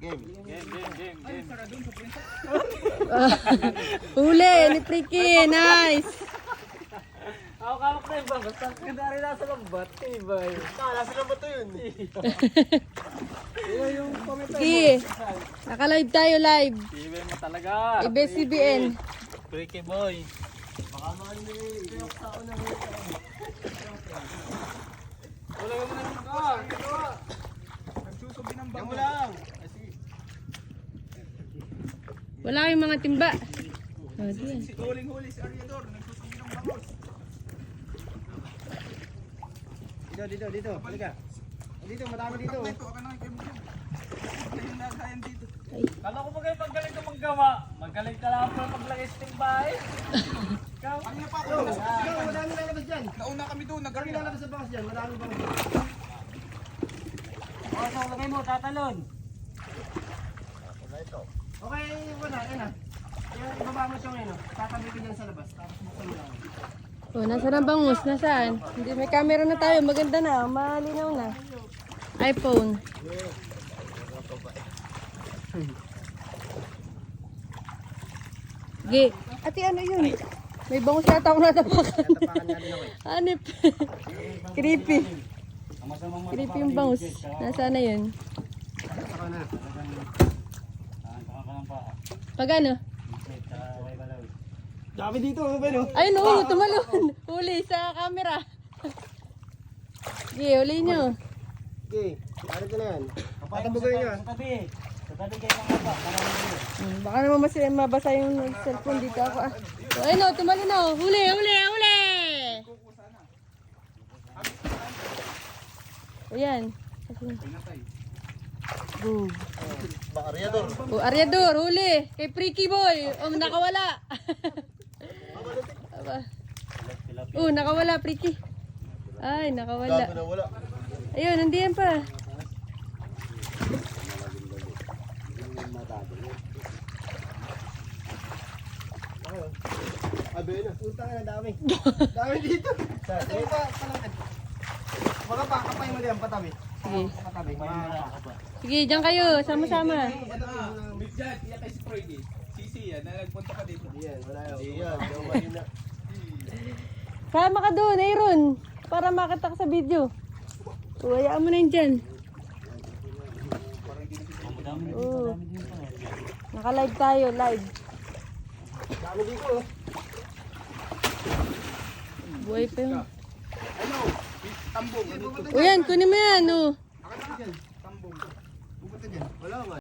Game. Huli ni Priki. Nice. Ako kamak na yung bangos. Kagari nasa lambat. Ibay. Nasa naman to yun. Yung komento. Sige. Naka-live tayo live. Ibay mo talaga. ABS-CBN. Freaky boy. Baka manipiyok sa ako ng Wala mo na yung ka. Nagsusubi ng Yan mo bangos. lang. Wala kayong mga timba. Oh, diyan. Si huling-huli si Ariador. Nagsusubi ng bangos. Dito. Halika. Dito, madami dito. Ito, ako na kayo mo. Yung nagayan dito. Kala ko ba kayo paggaling ka maggawa? Magaling ka lang po paglagay sa timbay. Ikaw? Ano pa ako? Ikaw, madami lalabas dyan. Nauna kami doon. Madami lalabas sa bangas dyan. Madami bangas dyan. O, ito, lagay mo, tatalon. Okay, wala. Yan na. Yung ibaba mo siya ngayon. Tatabi ko dyan sa labas. Tapos buksan mo lang. Oh, nasaan ang bangus? Nasaan? Hindi, may camera na tayo. Maganda na. Malinaw na. iPhone. Sige. Ate, ano yun? May bangus yata ako natapakan. Tapakan nga din ako eh. Hanip. Creepy. Creepy yung bangus. Nasaan na yun? Saka na. Pag ano? Dami dito. Ano ba yun? Ay, no, tumalon. Huli sa camera. Sige, huli nyo. Okay. Ano ko na yan? Tatabugan niya. Sa tabi kayo mga ba? Baka naman mabasa yung cellphone dito ako. Ah. So, ay, no, tumalon na. Huli. O yan. Boom. Bakariador. O, Ariador, huli. Kay Freaky Boy. O, nakawala. Aba. O, nakawala, Freaky. Ay, nakawala. Dami na wala. Ayun, nandiyan pa. Abe na. Utang na dami. Dami dito. Ito pa. Mga pa. Kapay mo diyan. Patabi. Sige. Patabi. Sige, dyan kayo. Sama-sama. Ito yung... Bigyan, iya kay si Freaky. Sisi yan, na nagpunta ka dito. Yan. Wala yun. Yan. Yung mahina. Sama ka doon, Aaron. Para makita ka sa video. O, hayaan mo na yun dyan. Oo. Naka-live tayo, live. Dami dito. Buhay pa yun. Ano? Tambong. O yan, kunin mo yan. O. Tambong. Pupunta dyan. Wala nga.